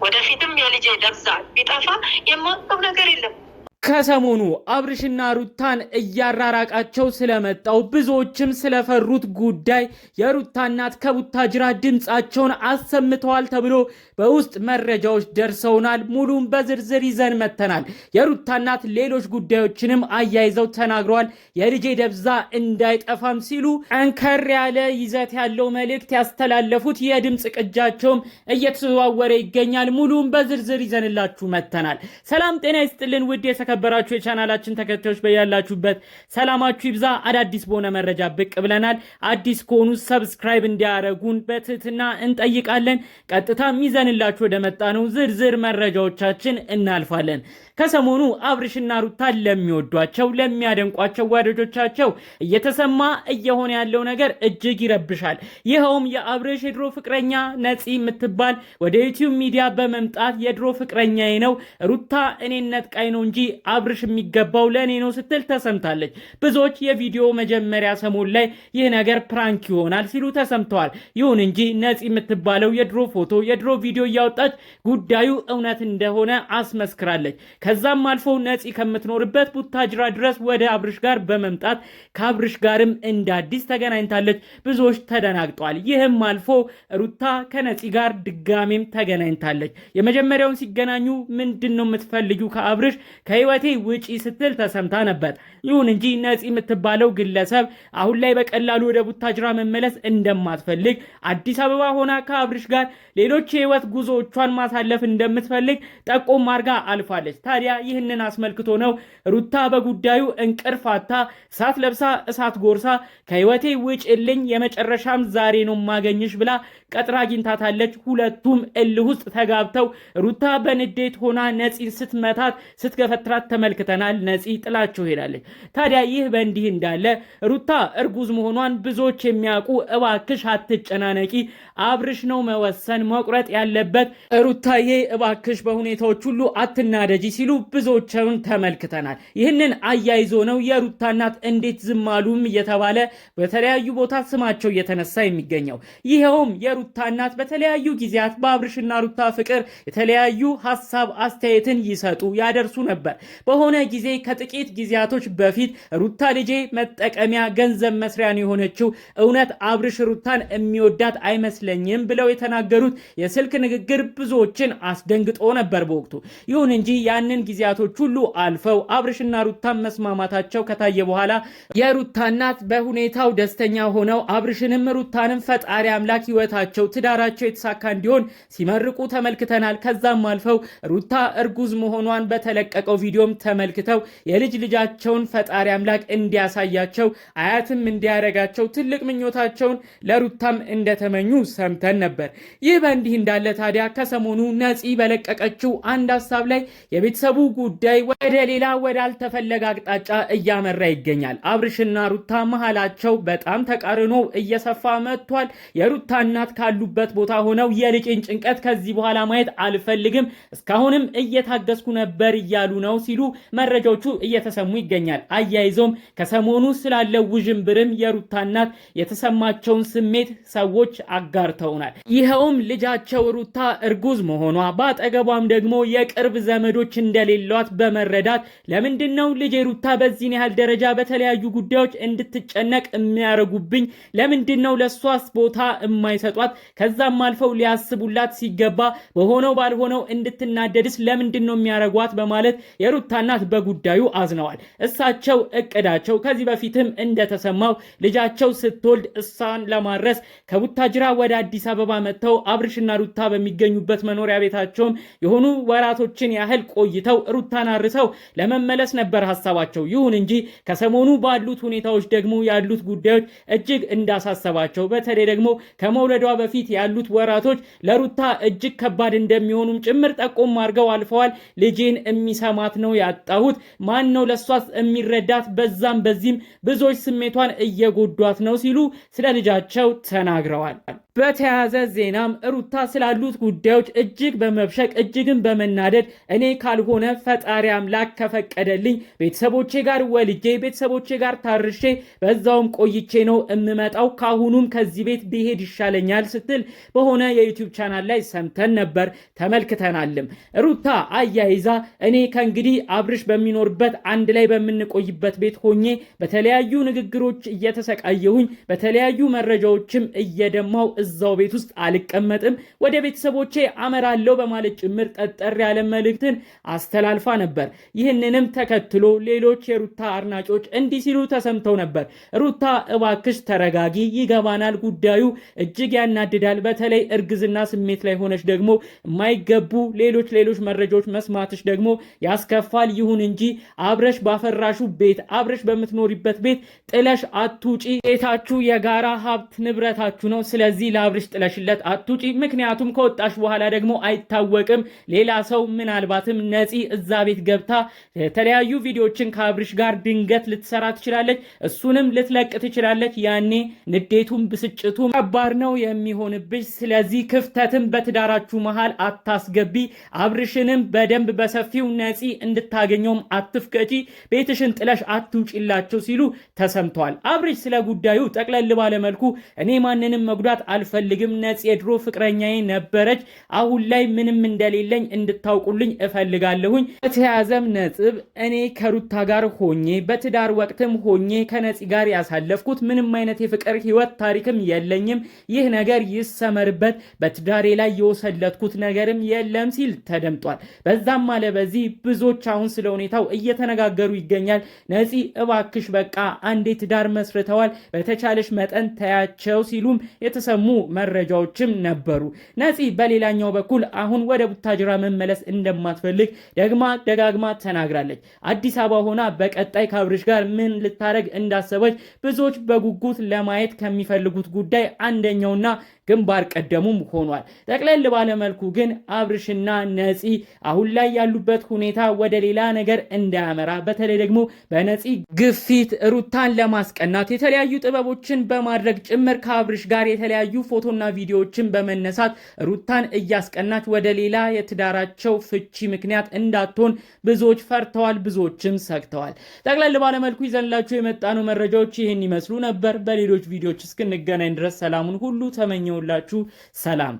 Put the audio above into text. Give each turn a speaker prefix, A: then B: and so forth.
A: ወደፊትም የልጄ ደብዛ ቢጠፋ የማውቀው ነገር የለም።
B: ከሰሞኑ አብርሽና ሩታን እያራራቃቸው ስለመጣው ብዙዎችም ስለፈሩት ጉዳይ የሩታ እናት ከቡታጅራ ድምፃቸውን አሰምተዋል ተብሎ በውስጥ መረጃዎች ደርሰውናል። ሙሉም በዝርዝር ይዘን መተናል። የሩታ እናት ሌሎች ጉዳዮችንም አያይዘው ተናግረዋል። የልጄ ደብዛ እንዳይጠፋም ሲሉ ጠንከር ያለ ይዘት ያለው መልእክት ያስተላለፉት የድምፅ ቅጃቸውም እየተዘዋወረ ይገኛል። ሙሉም በዝርዝር ይዘንላችሁ መተናል። ሰላም ጤና ይስጥልን ውድ የተከበራችሁ የቻናላችን ተከታዮች በያላችሁበት ሰላማችሁ ይብዛ። አዳዲስ በሆነ መረጃ ብቅ ብለናል። አዲስ ከሆኑ ሰብስክራይብ እንዲያደርጉን በትህትና እንጠይቃለን። ቀጥታም ይዘንላችሁ ወደ መጣነው ዝርዝር መረጃዎቻችን እናልፋለን። ከሰሞኑ አብርሽና ሩታ ለሚወዷቸው ለሚያደንቋቸው ወዳጆቻቸው እየተሰማ እየሆነ ያለው ነገር እጅግ ይረብሻል። ይኸውም የአብርሽ የድሮ ፍቅረኛ ነፂ የምትባል ወደ ዩቲዩብ ሚዲያ በመምጣት የድሮ ፍቅረኛዬ ነው ሩታ እኔን ነጥቃይ ነው እንጂ አብርሽ የሚገባው ለእኔ ነው ስትል ተሰምታለች። ብዙዎች የቪዲዮ መጀመሪያ ሰሞን ላይ ይህ ነገር ፕራንክ ይሆናል ሲሉ ተሰምተዋል። ይሁን እንጂ ነፂ የምትባለው የድሮ ፎቶ የድሮ ቪዲዮ እያወጣች ጉዳዩ እውነት እንደሆነ አስመስክራለች። ከዛም አልፎ ነፂ ከምትኖርበት ቡታጅራ ድረስ ወደ አብርሽ ጋር በመምጣት ከአብርሽ ጋርም እንደ አዲስ ተገናኝታለች። ብዙዎች ተደናግጧል። ይህም አልፎ ሩታ ከነፂ ጋር ድጋሜም ተገናኝታለች። የመጀመሪያውን ሲገናኙ ምንድን ነው የምትፈልጊው ከአብርሽ ከህይወቴ ውጪ ስትል ተሰምታ ነበር። ይሁን እንጂ ነፂ የምትባለው ግለሰብ አሁን ላይ በቀላሉ ወደ ቡታጅራ መመለስ እንደማትፈልግ አዲስ አበባ ሆና ከአብርሽ ጋር ሌሎች የህይወት ጉዞዎቿን ማሳለፍ እንደምትፈልግ ጠቆም አድርጋ አልፋለች። ታዲያ ይህንን አስመልክቶ ነው ሩታ በጉዳዩ እንቅርፋታ እሳት ለብሳ እሳት ጎርሳ ከህይወቴ ውጭልኝ የመጨረሻም ዛሬ ነው ማገኝሽ ብላ ቀጥራ አግኝታታለች። ሁለቱም እልህ ውስጥ ተጋብተው ሩታ በንዴት ሆና ነፂን ስትመታት ስትገፈትራት ተመልክተናል። ነፂ ጥላቸው ሄዳለች። ታዲያ ይህ በእንዲህ እንዳለ ሩታ እርጉዝ መሆኗን ብዙዎች የሚያውቁ እባክሽ አትጨናነቂ፣ አብርሽ ነው መወሰን መቁረጥ ያለበት፣ ሩታዬ እባክሽ በሁኔታዎች ሁሉ አትናደጂ ሲሉ ብዙዎችን ተመልክተናል። ይህንን አያይዞ ነው የሩታ እናት እንዴት ዝም አሉም እየተባለ በተለያዩ ቦታ ስማቸው እየተነሳ የሚገኘው። ይኸውም የሩታ እናት በተለያዩ ጊዜያት በአብርሽና ሩታ ፍቅር የተለያዩ ሀሳብ አስተያየትን ይሰጡ ያደርሱ ነበር። በሆነ ጊዜ ከጥቂት ጊዜያቶች በፊት ሩታ ልጄ መጠቀሚያ ገንዘብ መስሪያ ነው የሆነችው፣ እውነት አብርሽ ሩታን የሚወዳት አይመስለኝም ብለው የተናገሩት የስልክ ንግግር ብዙዎችን አስደንግጦ ነበር በወቅቱ። ይሁን እንጂ ያንን ጊዜያቶች ሁሉ አልፈው አብርሽና ሩታን መስማማታቸው ከታየ በኋላ የሩታ እናት በሁኔታው ደስተኛ ሆነው አብርሽንም ሩታንም ፈጣሪ አምላክ ህይወታቸው ትዳራቸው የተሳካ እንዲሆን ሲመርቁ ተመልክተናል። ከዛም አልፈው ሩታ እርጉዝ መሆኗን በተለቀቀው ቪዲዮም ተመልክተው የልጅ ልጃቸውን ፈጣሪ አምላክ እንዲያሳያቸው አያትም እንዲያረጋቸው ትልቅ ምኞታቸውን ለሩታም እንደተመኙ ሰምተን ነበር። ይህ በእንዲህ እንዳለ ታዲያ ከሰሞኑ ነፂ በለቀቀችው አንድ ሀሳብ ላይ የቤተሰቡ ጉዳይ ወደ ሌላ ወዳልተፈለገ አቅጣጫ እያመራ ይገኛል። አብርሽና ሩታ መሃላቸው በጣም ተቃርኖ እየሰፋ መጥቷል። የሩታ እናት ካሉበት ቦታ ሆነው የልጄን ጭንቀት ከዚህ በኋላ ማየት አልፈልግም፣ እስካሁንም እየታገስኩ ነበር እያሉ ነው ሲሉ መረጃዎቹ እየተሰሙ ይገኛል። አያይዞም ከሰሞኑ ስላለው ውዥንብርም የሩታ እናት የተሰማቸውን ስሜት ሰዎች አጋርተውናል። ይኸውም ልጃቸው ሩታ እርጉዝ መሆኗ በአጠገቧም ደግሞ የቅርብ ዘመዶች እንደሌሏት በመረዳት ለምንድን ነው ልጄ ሩታ በዚህን ያህል ደረጃ በተለያዩ ጉዳዮች እንድትጨነቅ የሚያረጉብኝ? ለምንድን ነው ለሷስ ቦታ የማይሰጧት? ከዛም አልፈው ሊያስቡላት ሲገባ በሆነው ባልሆነው እንድትናደድስ ለምንድን ነው የሚያረጓት? በማለት የሩታ እናት በጉዳዩ አዝነዋል። እሳቸው እቅዳቸው ከዚህ በፊትም እንደተሰማው ልጃቸው ስትወልድ እሷን ለማድረስ ከቡታጅራ ወደ አዲስ አበባ መጥተው አብርሽና ሩታ በሚገኙበት መኖሪያ ቤታቸውም የሆኑ ወራቶችን ያህል ቆይተው ሩታን አርሰው ለመመለስ ነበር ሀሳባቸው። ይሁን እንጂ ከሰሞኑ ባሉት ሁኔታዎች ደግሞ ያሉት ጉዳዮች እጅግ እንዳሳሰባቸው፣ በተለይ ደግሞ ከመውለዷ በፊት ያሉት ወራቶች ለሩታ እጅግ ከባድ እንደሚሆኑም ጭምር ጠቆም አድርገው አልፈዋል። ልጄን የሚሰማት ነው ያጣሁት፣ ማን ነው ለሷስ የሚረዳት? በዛም በዚህም ብዙዎች ስሜቷን እየጎዷት ነው ሲሉ ስለ ልጃቸው ተናግረዋል። በተያያዘ ዜናም ሩታ ስላሉት ጉዳዮች እጅግ በመብሸቅ እጅግን በመናደድ እኔ ካልሆነ ፈጣሪ አምላክ ከፈቀደልኝ ቤተሰቦቼ ጋር ወልጄ ቤተሰቦቼ ጋር ታርሼ በዛውም ቆይቼ ነው እምመጣው፣ ካሁኑም ከዚህ ቤት ብሄድ ይሻለኛል ስትል በሆነ የዩቲዩብ ቻናል ላይ ሰምተን ነበር ተመልክተናልም። ሩታ አያይዛ እኔ ከእንግዲህ አብርሽ በሚኖርበት አንድ ላይ በምንቆይበት ቤት ሆኜ በተለያዩ ንግግሮች እየተሰቃየሁኝ በተለያዩ መረጃዎችም እየደማው እዛው ቤት ውስጥ አልቀመጥም፣ ወደ ቤተሰቦቼ አመራለሁ በማለት ጭምር ጠጠር ያለ መልእክትን አስተላልፋ ነበር። ይህንንም ተከትሎ ሌሎች የሩታ አድናቂዎች እንዲህ ሲሉ ተሰምተው ነበር። ሩታ እባክሽ ተረጋጊ፣ ይገባናል፣ ጉዳዩ እጅግ ያናድዳል። በተለይ እርግዝና ስሜት ላይ ሆነች ደግሞ የማይገቡ ሌሎች መረጃዎች መስማትሽ ደግሞ ያስከፋል። ይሁን እንጂ አብረሽ ባፈራሹ ቤት አብረሽ በምትኖሪበት ቤት ጥለሽ አትውጪ። ቤታችሁ የጋራ ሀብት ንብረታችሁ ነው። ስለዚህ ለአብርሽ ጥለሽለት አትውጪ። ምክንያቱም ከወጣሽ በኋላ ደግሞ አይታወቅም፣ ሌላ ሰው ምናልባትም ነፂ እዛ ቤት ገብታ የተለያዩ ቪዲዮዎችን ከአብርሽ ጋር ድንገት ልትሰራ ትችላለች፣ እሱንም ልትለቅ ትችላለች። ያኔ ንዴቱም ብስጭቱም ከባድ ነው የሚሆንብሽ። ስለዚህ ክፍተትም በትዳራችሁ መሃል አታስገቢ፣ አብርሽንም በደንብ በሰፊው ነፂ እንድታገኘውም አትፍቀጪ፣ ቤትሽን ጥለሽ አትውጪላቸው ሲሉ ተሰምተዋል። አብርሽ ስለ ጉዳዩ ጠቅለል ባለመልኩ እኔ ማንንም መጉዳት አልፈልግም፣ ነፂ የድሮ ፍቅረኛዬ ነበረች፣ አሁን ላይ ምንም እንደሌለኝ እንድታውቁልኝ እፈልጋለሁኝ። በተያያዘም ነጥብ እኔ ከሩታ ጋር ሆኜ በትዳር ወቅትም ሆኜ ከነፂ ጋር ያሳለፍኩት ምንም አይነት የፍቅር ህይወት ታሪክም የለኝም፣ ይህ ነገር ይሰመርበት፣ በትዳሬ ላይ የወሰለትኩት ነገርም የለም ሲል ተደምጧል። በዛም አለ በዚህ ብዙዎች አሁን ስለ ሁኔታው እየተነጋገሩ ይገኛል። ነፂ እባክሽ በቃ አንዴ ትዳር መስርተዋል፣ በተቻለሽ መጠን ተያቸው ሲሉም የተሰሙ መረጃዎችም ነበሩ። ነፂ በሌላኛው በኩል አሁን ወደ ቡታጅራ መመለስ እንደማትፈልግ ደጋግማ ተናግራለች። አዲስ አበባ ሆና በቀጣይ ከአብርሽ ጋር ምን ልታረግ እንዳሰበች ብዙዎች በጉጉት ለማየት ከሚፈልጉት ጉዳይ አንደኛውና ግንባር ቀደሙም ሆኗል። ጠቅለል ባለመልኩ ግን አብርሽና ነፂ አሁን ላይ ያሉበት ሁኔታ ወደ ሌላ ነገር እንዳያመራ በተለይ ደግሞ በነፂ ግፊት ሩታን ለማስቀናት የተለያዩ ጥበቦችን በማድረግ ጭምር ከአብርሽ ጋር የተለያዩ ፎቶና ቪዲዮዎችን በመነሳት ሩታን እያስቀናች ወደ ሌላ የትዳራቸው ፍቺ ምክንያት እንዳትሆን ብዙዎች ፈርተዋል፣ ብዙዎችም ሰግተዋል። ጠቅለል ባለመልኩ ይዘንላችሁ የመጣነው መረጃዎች ይህን ይመስሉ ነበር። በሌሎች ቪዲዮዎች እስክንገናኝ ድረስ ሰላሙን ሁሉ ተመኘውላችሁ። ሰላም።